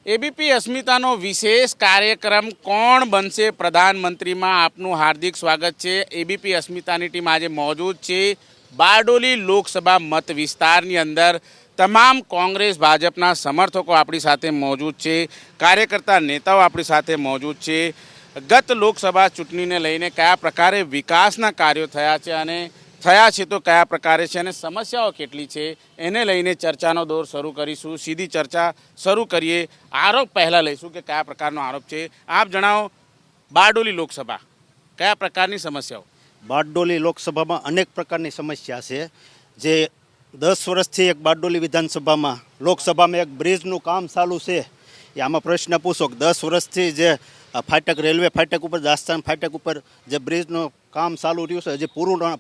ABP અસ્મિતાનો વિશેષ કાર્યક્રમ કોણ બનશે પ્રધાનમંત્રીમાં આપનું હાર્દિક સ્વાગત છે। એબીપી અસ્મિતાની ટીમ આજે મોજૂદ છે બારડોલી લોકસભા મત વિસ્તારની અંદર। તમામ કોંગ્રેસ ભાજપના સમર્થકો આપણી સાથે મોજૂદ છે, કાર્યકર્તા નેતાઓ આપણી સાથે મોજૂદ છે। ગત લોકસભા ચૂંટણીને લઈને કયા પ્રકારે વિકાસના કાર્યો થયા છે અને થયા છે તો કયા પ્રકારે છે અને સમસ્યાઓ કેટલી છે એને લઈને ચર્ચાનો દોર શરૂ કરીશું। સીધી ચર્ચા શરૂ કરીએ। આરોપ પહેલાં લઈશું કે કયા પ્રકારનો આરોપ છે, આપ જણાવો। બારડોલી લોકસભા કયા પ્રકારની સમસ્યાઓ? બારડોલી લોકસભામાં અનેક પ્રકારની સમસ્યા છે। જે 10 વર્ષથી એક બારડોલી વિધાનસભામાં લોકસભામાં એક બ્રિજનું કામ ચાલુ છે। એ આમાં પ્રશ્ન પૂછો કે 10 વર્ષથી જે ફાટક રેલવે ફાટક ઉપર દાસ્તાન ફાટક ઉપર જે બ્રિજનું કામ ચાલુ રહ્યું છે હજી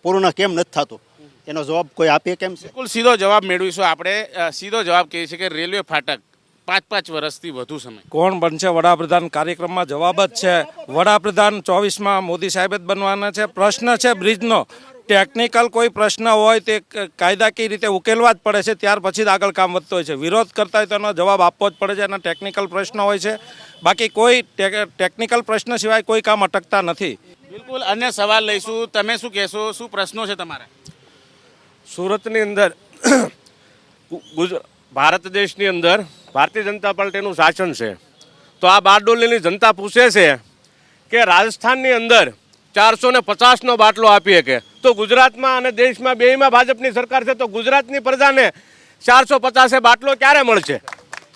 પૂર્ણ કેમ નથી થતું, એનો જવાબ કોઈ આપે કેમ છે? બિલકુલ સીધો જવાબ મેળવીશું આપણે। સીધો જવાબ કહે છે કે રેલવે ફાટક 5 વર્ષથી વધુ સમય। કોણ બનશે વડાપ્રધાન કાર્યક્રમમાં જવાબ જ છે વડાપ્રધાન 24માં મોદી સાહેબ જ બનવાના છે। પ્રશ્ન છે બ્રિજનો, ટેકનિકલ કોઈ પ્રશ્ન હોય તે કાયદાકીય રીતે ઉકેલવા જ પડે છે, ત્યાર પછી જ આગળ કામ વધતો હોય છે। વિરોધ કરતા હોય તો એનો જવાબ આપવો જ પડે છે, એના ટેકનિકલ પ્રશ્ન હોય છે, બાકી કોઈ ટેકનિકલ પ્રશ્ન સિવાય કોઈ કામ અટકતા નથી। બિલકુલ અન્ય સવાલ લઈશું, તમે શું કહેશો, શું પ્રશ્નો છે તમારા? સુરતની અંદર ભારત દેશની અંદર ભારતીય જનતા પાર્ટીનું શાસન છે, તો આ બારડોલીની જનતા પૂછે છે કે રાજસ્થાનની અંદર 450નો બાટલો આપી શકે તો ગુજરાતમાં અને દેશમાં બેયમાં ભાજપની સરકાર છે, તો ગુજરાતની પ્રજાને 450 બાટલો ક્યારે મળશે?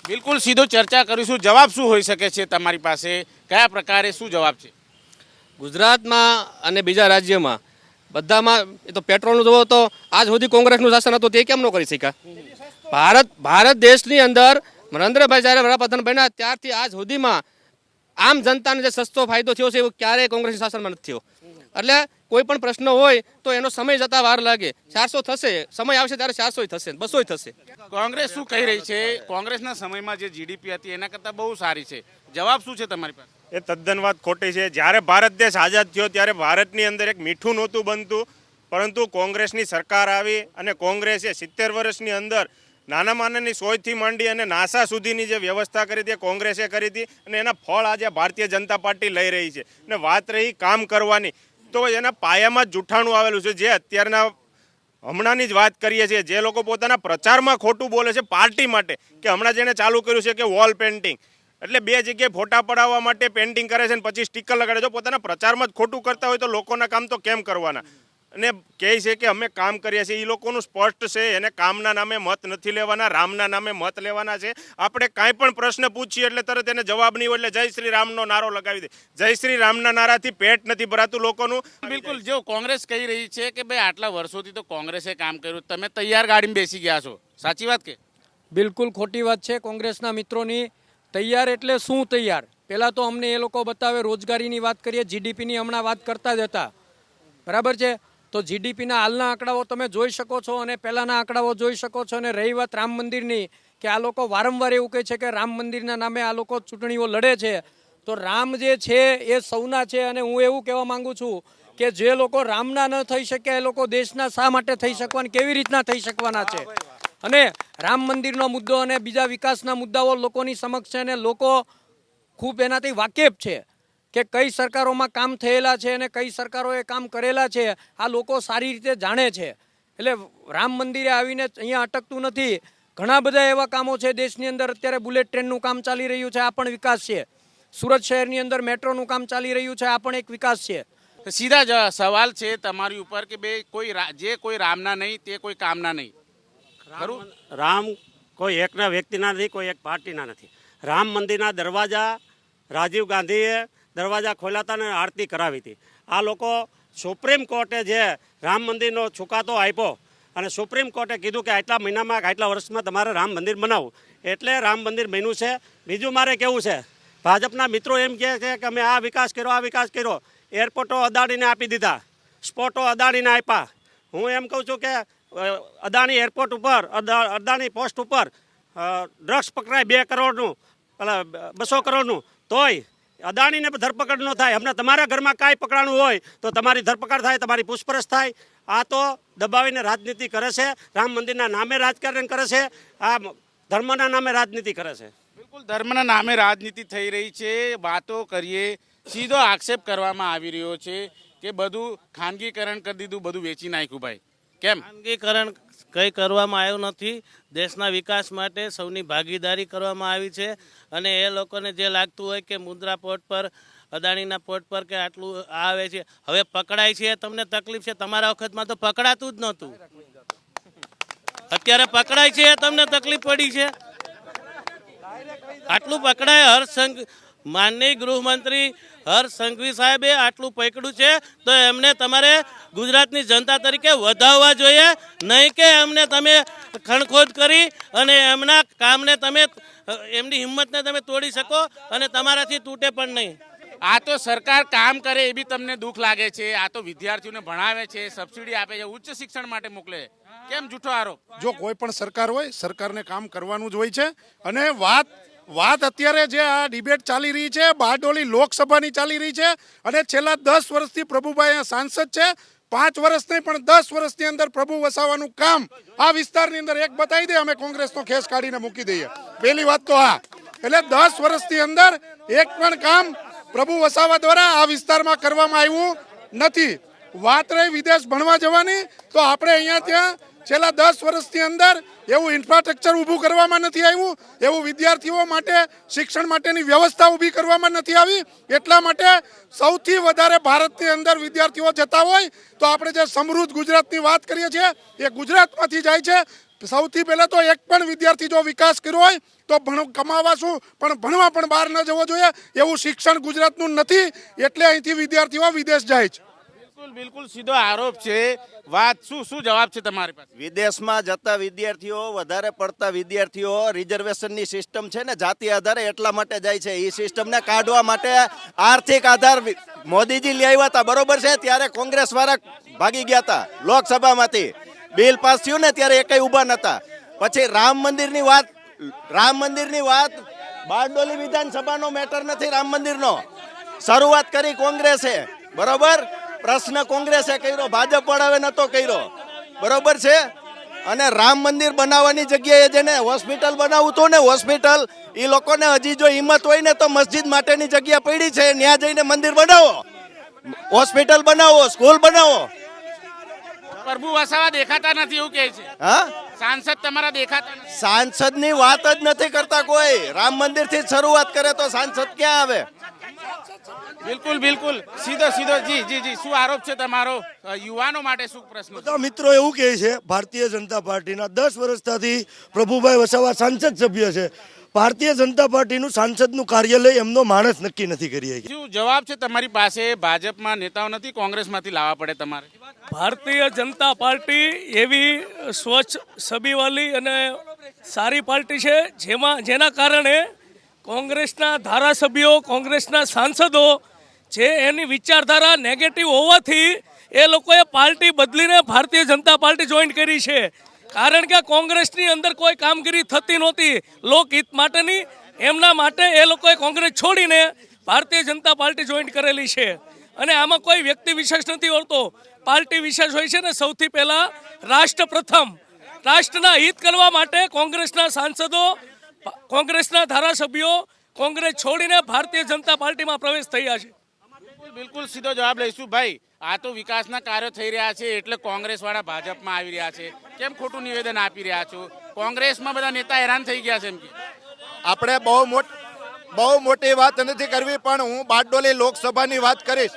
બિલકુલ સીધો ચર્ચા કરીશું। જવાબ શું હોઈ શકે છે તમારી પાસે, કયા પ્રકારે શું જવાબ છે? ગુજરાતમાં અને બીજા રાજ્યમાં બધામાં એ તો પેટ્રોલનું જોવો તો આજ સુધી કોંગ્રેસનું શાસન હતું, તે કેમ ન કરી શક્યા? ભારત દેશની અંદર નરેન્દ્રભાઈ જ્યારે વડાપ્રધાન બન્યા ત્યારથી આજ સુધીમાં આમ જનતાને જે સસ્તો ફાયદો થયો છે એવું ક્યારેય કોંગ્રેસના શાસનમાં નથી થયો। એટલે કોઈ પણ પ્રશ્ન હોય તો એનો સમય જતાં વાર લાગે, 400 થશે, સમય આવશે ત્યારે 400 થશે, 200 થશે। કોંગ્રેસ શું કહી રહી છે? કોંગ્રેસના સમયમાં જે જીડીપી હતી એના કરતાં બહુ સારી છે, જવાબ શું છે તમારી પાસે? એ તદ્દન વાત ખોટી છે। જ્યારે ભારત દેશ આઝાદ થયો ત્યારે ભારતની અંદર એક મીઠું નહોતું બનતું, પરંતુ કોંગ્રેસની સરકાર આવી અને કોંગ્રેસે 70 વર્ષની અંદર નાનામાં નાની સોયથી માંડી અને નાસા સુધીની જે વ્યવસ્થા કરી હતી કોંગ્રેસે કરી હતી, અને એના ફળ આજે ભારતીય જનતા પાર્ટી લઈ રહી છે। અને વાત રહી કામ કરવાની, તો એના પાયામાં જ જૂઠાણું આવેલું છે। જે અત્યારના હમણાંની જ વાત કરીએ છીએ, જે લોકો પોતાના પ્રચારમાં ખોટું બોલે છે પાર્ટી માટે, કે હમણાં જેણે ચાલુ કર્યું છે કે વોલ પેઇન્ટિંગ, એટલે 2 જગ્યાએ ફોટા પડાવવા માટે પેઇન્ટિંગ કરે છે અને પછી સ્ટીકર લગાડે। જો પોતાના પ્રચારમાં જ ખોટું કરતા હોય તો લોકોના કામ તો કેમ કરવાના? અને કહે છે કે અમે કામ કરીએ છીએ, એ લોકોનું સ્પષ્ટ છે, એને કામના નામે મત નથી લેવાના, રામના નામે મત લેવાના છે। આપણે કાંઈ પણ પ્રશ્ન પૂછીએ એટલે તરત એને જવાબ નહીં હોય એટલે જય શ્રી રામનો નારો લગાવી દે। જય શ્રી રામના નારાથી પેટ નથી ભરાતું લોકોનું। બિલકુલ જો કોંગ્રેસ કહી રહી છે કે ભાઈ આટલા વર્ષોથી તો કોંગ્રેસે કામ કર્યું, તમે તૈયાર ગાડીમાં બેસી ગયા છો, સાચી વાત કે? બિલકુલ ખોટી વાત છે કોંગ્રેસના મિત્રોની। તૈયાર એટલે શું તૈયાર? પહેલાં તો અમને એ લોકો બતાવે, રોજગારીની વાત કરીએ, જીડીપીની હમણાં વાત કરતા જ હતા, બરાબર છે? તો જીડીપીના હાલના આંકડાઓ તમે જોઈ શકો છો અને પહેલાંના આંકડાઓ જોઈ શકો છો। અને રહી વાત રામ મંદિરની, કે આ લોકો વારંવાર એવું કહે છે કે રામ મંદિરના નામે આ લોકો ચૂંટણીઓ લડે છે, તો રામ જે છે એ સૌના છે। અને હું એવું કહેવા માંગુ છું કે જે લોકો રામના ન થઈ શક્યા એ લોકો દેશના શા માટે થઈ શકવાના, કેવી રીતના થઈ શકવાના છે? અને રામ મંદિરનો મુદ્દો અને બીજા વિકાસના મુદ્દાઓ લોકોની સમક્ષ છે અને લોકો ખૂબ એનાથી વાકેફ છે કે કઈ સરકારોમાં કામ થયેલા છે અને કઈ સરકારોએ કામ કરેલા છે, આ લોકો સારી રીતે જાણે છે। એટલે રામ મંદિરે આવીને અહીંયા અટકતું નથી, ઘણા બધા એવા કામો છે દેશની અંદર। અત્યારે બુલેટ ટ્રેનનું કામ ચાલી રહ્યું છે, આ પણ વિકાસ છે। સુરત શહેરની અંદર મેટ્રોનું કામ ચાલી રહ્યું છે, આ પણ એક વિકાસ છે। સીધા સવાલ છે તમારી ઉપર કે બે કોઈ રામના નહીં તે કોઈ કામના નહીં, ખરું? રામ કોઈ એકના વ્યક્તિના નથી, કોઈ એક પાર્ટીના નથી। રામ મંદિરના દરવાજા રાજીવ ગાંધીએ દરવાજા ખોલ્યા હતા અને આરતી કરાવી હતી। આ લોકો સુપ્રીમ કોર્ટે જે રામ મંદિરનો ચુકાદો આપ્યો અને સુપ્રીમ કોર્ટે કીધું કે આટલા મહિનામાં આટલા વર્ષમાં તમારે રામ મંદિર બનાવવું, એટલે રામ મંદિર બન્યું છે। બીજું મારે કેવું છે, ભાજપના મિત્રો એમ કહે છે કે અમે આ વિકાસ કર્યો। એરપોર્ટો અદાણીને આપી દીધા, સ્પોટો અદાણીને આપ્યા। હું એમ કહું છું કે અદાણી એરપોર્ટ ઉપર, અદાણી પોસ્ટ ઉપર ડ્રગ્સ પકડાય 2 કરોડનું, 200 કરોડનું, તોય અદાણીને ધરપકડ ન થાય। હમણાં તમારા ઘરમાં કાંઈ પકડાણું હોય તો તમારી ધરપકડ થાય, તમારી પૂછપરછ થાય। આ તો દબાવીને રાજનીતિ કરે છે, રામ મંદિરના નામે રાજકારણ કરે છે, આ ધર્મના નામે રાજનીતિ કરે છે। બિલકુલ ધર્મના નામે રાજનીતિ થઈ રહી છે. વાતો કરીએ, સીધો આક્ષેપ કરવામાં આવી રહ્યો છે કે બધું ખાનગીકરણ કરી દીધું, બધું વેચી નાખ્યું. ભાઈ કેમ? ખાનગીકરણ કંઈ કરવામાં આવ્યું નથી. દેશના વિકાસ માટે સૌની ભાગીદારી કરવામાં આવી છે અને એ લોકોને જે લાગતું હોય કે મુદ્રા પોર્ટ પર, અદાણીના પોર્ટ પર કે આટલું આવે છે, હવે પકડાય છે તમને તકલીફ છે. તમારા વખતમાં તો પકડાતું જ નહોતું, અત્યારે પકડાય છે તમને તકલીફ પડી છે. આટલું પકડાય. માનનીય ગૃહમંત્રી હર્ષ સંઘવી સાહેબે આટલું પકડ્યું છે તો એમને તમારે ગુજરાતની જનતા તરીકે વધાવવા જોઈએ, નહીં કે એમને તમે ખણખોદ કરી અને એમના કામને તમે, એમની હિંમતને તમે તોડી શકો અને તમારાથી તૂટે પણ નહીં. આ તો સરકાર કામ કરે એ બી તમને દુઃખ લાગે છે. આ તો વિદ્યાર્થીઓને ભણાવે છે, સબસિડી આપે છે, ઉચ્ચ શિક્ષણ માટે મોકલે. કેમ જૂઠો આરોપ? જો કોઈ પણ સરકાર હોય, સરકારને કામ કરવાનું જ હોય છે. અને વાત અત્યારે જે આ ડિબેટ ચાલી રહી છે, બારડોલી લોકસભાની ચાલી રહી છે અને છેલ્લા 10 વર્ષથી પ્રભુભાઈ અહીંયા સાંસદ છે. 5 વર્ષ નહીં પણ 10 વર્ષની અંદર પ્રભુ વસાવાનું કામ આ વિસ્તારની અંદર એક બતાવી દે, અમે કોંગ્રેસનો ખેસ કાઢીને મૂકી દઈએ. પહેલી વાત તો આ. એટલે 10 વર્ષની અંદર એક પણ કામ પ્રભુ વસાવા દ્વારા આ વિસ્તારમાં કરવામાં આવ્યું નથી. વાત રહી વિદેશ ભણવા જવાની, તો આપણે અહીંયા ત્યાં છેલ્લા 10 વર્ષની અંદર એવું ઇન્ફ્રાસ્ટ્રક્ચર ઊભું કરવામાં નથી આવ્યું, એવું વિદ્યાર્થીઓ માટે શિક્ષણ માટેની વ્યવસ્થા ઊભી કરવામાં નથી આવી. એટલા માટે સૌથી વધારે ભારતની અંદર વિદ્યાર્થીઓ જતા હોય તો આપણે જે સમૃદ્ધ ગુજરાતની વાત કરીએ છીએ એ ગુજરાતમાંથી જાય છે. સૌથી પહેલાં તો એક પણ વિદ્યાર્થી જો વિકાસ કર્યો હોય તો કમાવા શું પણ ભણવા પણ બહાર ન જવો જોઈએ. એવું શિક્ષણ ગુજરાતનું નથી, એટલે અહીંથી વિદ્યાર્થીઓ વિદેશ જાય છે. બિલકુલ સીધો આરોપ છે. વાત શું જવાબ છે તમારી પાસે? વિદેશમાં જતા વિદ્યાર્થીઓ, વધારે પડતા વિદ્યાર્થીઓ રિઝર્વેશનની સિસ્ટમ છે ને જાતિ આધારે, એટલા માટે જાય છે. એ સિસ્ટમને કાઢવા માટે આર્થિક આધાર મોદીજી લઈ આવ્યા હતા, બરોબર છે? ત્યારે કોંગ્રેસ વાળા ભાગી ગયા હતા લોકસભામાંથી. બિલ પાસ થયું ને ત્યારે એકેય ઊભા નહોતા. પછી રામ મંદિરની વાત બારડોલી વિધાનસભાનો મેટર નથી. રામ મંદિરનો શરૂઆત કરી કોંગ્રેસે, બરોબર? પ્રશ્ન કોંગ્રેસે કર્યો, ભાજપ વાળાએ નતો કર્યો, બરોબર છે? અને રામ મંદિર બનાવવાની જગ્યાએ જેને હોસ્પિટલ બનાવવું હતું ને, હોસ્પિટલ, એ લોકોને હજી જો હિંમત હોય ને તો મસ્જિદ માટેની જગ્યા પડી છે, ત્યાં જઈને મંદિર બનાવો, હોસ્પિટલ બનાવો, સ્કૂલ બનાવો. પ્રભુ વસાવા દેખાતા નથી એવું કહે છે. હા, સાંસદ તમારા દેખાતા નથી. સાંસદની વાત જ નથી કરતા કોઈ. રામ મંદિરથી શરૂઆત કરે તો સાંસદ ક્યાં આવે? બિલકુલ સીધો જી શું આરોપ છે તમારો? યુવાનો માટે શું પ્રશ્ન? બધા મિત્રો એવું કહે છે ભારતીય જનતા પાર્ટીના 10 વર્ષથી પ્રભુભાઈ વસાવા સાંસદ સભ્ય છે. ભારતીય જનતા પાર્ટીનું સાંસદનું કાર્યાલય એમનો માણસ નક્કી નથી કરી શક્યો. શું જવાબ છે તમારી પાસે? ભાજપમાં નેતાઓ નથી, કોંગ્રેસમાંથી લાવવા પડે તમારે? ભારતીય જનતા પાર્ટી એવી સ્વચ્છ, છબીવાળી અને સારી પાર્ટી છે જેના કારણે કોંગ્રેસના ધારાસભ્યો, કોંગ્રેસના સાંસદો જે એની વિચારધારા નેગેટિવ હોવાથી એ લોકોએ પાર્ટી બદલીને ભારતીય જનતા પાર્ટી જોઈન કરી છે. કારણ કે કોંગ્રેસની અંદર કોઈ કામગીરી થતી નહોતી લોકહિત માટેની. એમના માટે એ લોકોએ કોંગ્રેસ છોડીને ભારતીય જનતા પાર્ટી જોઈન કરેલી છે. અને આમાં કોઈ વ્યક્તિ વિશેષ નથી હોતો, પાર્ટી વિશેષ હોય છે ને. સૌથી પહેલાં રાષ્ટ્ર પ્રથમ, રાષ્ટ્રના હિત કરવા માટે કોંગ્રેસના સાંસદો, કોંગ્રેસના ધારાસભ્યો કોંગ્રેસ છોડીને ભારતીય જનતા પાર્ટીમાં પ્રવેશ થયા છે. બિલકુલ સીધો જવાબ લઈશું. ભાઈ, આ તો વિકાસના કાર્યો થઈ રહ્યા છે એટલે કોંગ્રેસ વાળા ભાજપમાં આવી રહ્યા છે. કેમ ખોટું નિવેદન આપી રહ્યા છો? કોંગ્રેસમાં બધા નેતા હેરાન થઈ ગયા છે એમ કે. આપણે બહુ મોટી વાત નથી કરવી, પણ હું બારડોલી લોકસભાની વાત કરીશ.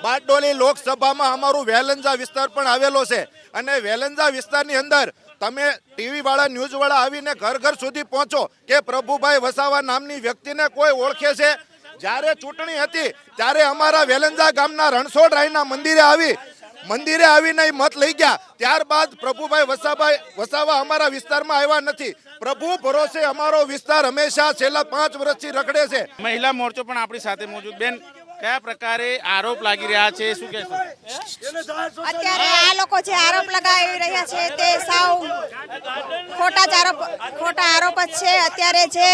બારડોલી લોકસભામાં અમારું વેલંજા વિસ્તાર પણ આવેલો છે અને વેલંજા વિસ્તારની અંદર તમે ટીવી વાળા, ન્યૂઝ વાળા આવીને ઘર ઘર સુધી પહોંચો કે પ્રભુભાઈ વસાવા નામની વ્યક્તિને કોઈ ઓળખે છે? જ્યારે ચૂંટણી હતી ત્યારે અમારા વેલંજા ગામના રણછોડરાયના મંદિરે આવીને મત લઈ ગયા. ત્યારબાદ પ્રભુભાઈ વસાવા અમારા વિસ્તારમાં આવ્યા નથી. પ્રભુ ભરોસે અમારો વિસ્તાર હંમેશા છેલ્લા 5 વર્ષથી રખડે છે. મહિલા મોરચો પણ આપણી સાથે મોજૂદ. બેન, કયા પ્રકારે આરોપ લાગી રહ્યા છે, શું કહેશો? અત્યારે આ લોકો જે આરોપ લગાવી રહ્યા છે તે સાવ ખોટા ખોટા આરોપ જ છે. અત્યારે જે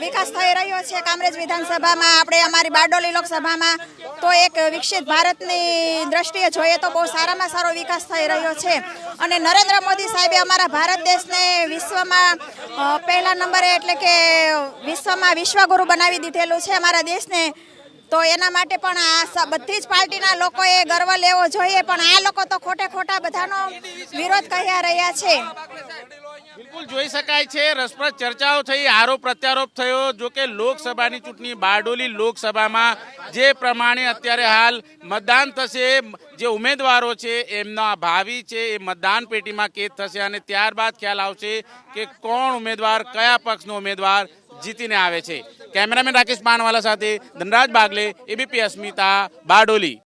વિકાસ થઈ રહ્યો છે કામરેજ વિધાનસભામાં, આપણે અમારી બારડોલી લોકસભામાં, તો એક વિકસિત ભારતની દ્રષ્ટિએ જોઈએ તો બહુ સારામાં સારો વિકાસ થઈ રહ્યો છે. અને નરેન્દ્ર મોદી સાહેબે અમારા ભારત દેશને વિશ્વમાં પહેલા નંબરે, એટલે કે વિશ્વમાં વિશ્વગુરુ બનાવી દીધેલું છે અમારા દેશને. તો એના માટે પણ આ બધી જ પાર્ટીના લોકોએ ગર્વ લેવો જોઈએ. પણ આ લોકો તો ખોટે ખોટા બધાનો વિરોધ કહી રહ્યા છે. બિલકુલ જોઈ શકાય છે, રસપ્રદ ચર્ચાઓ થઈ, આરોપ પ્રત્યારોપ થયો. જો કે લોકસભાની ચૂંટણી બારડોલી લોકસભામાં જે પ્રમાણે અત્યારે હાલ મતદાન થશે, જે ઉમેદવારો છે એમના ભાવિ છે એ મતદાન પેટીમાં કેદ થશે અને ત્યારબાદ ખ્યાલ આવશે કે કોણ ઉમેદવાર, કયા પક્ષનો ઉમેદવાર જીતીને આવે છે. કેમેરામેન રાકેશ પાનવાલા સાથે ધનરાજ બાગલે, એબીપી અસ્મિતા, બારડોલી.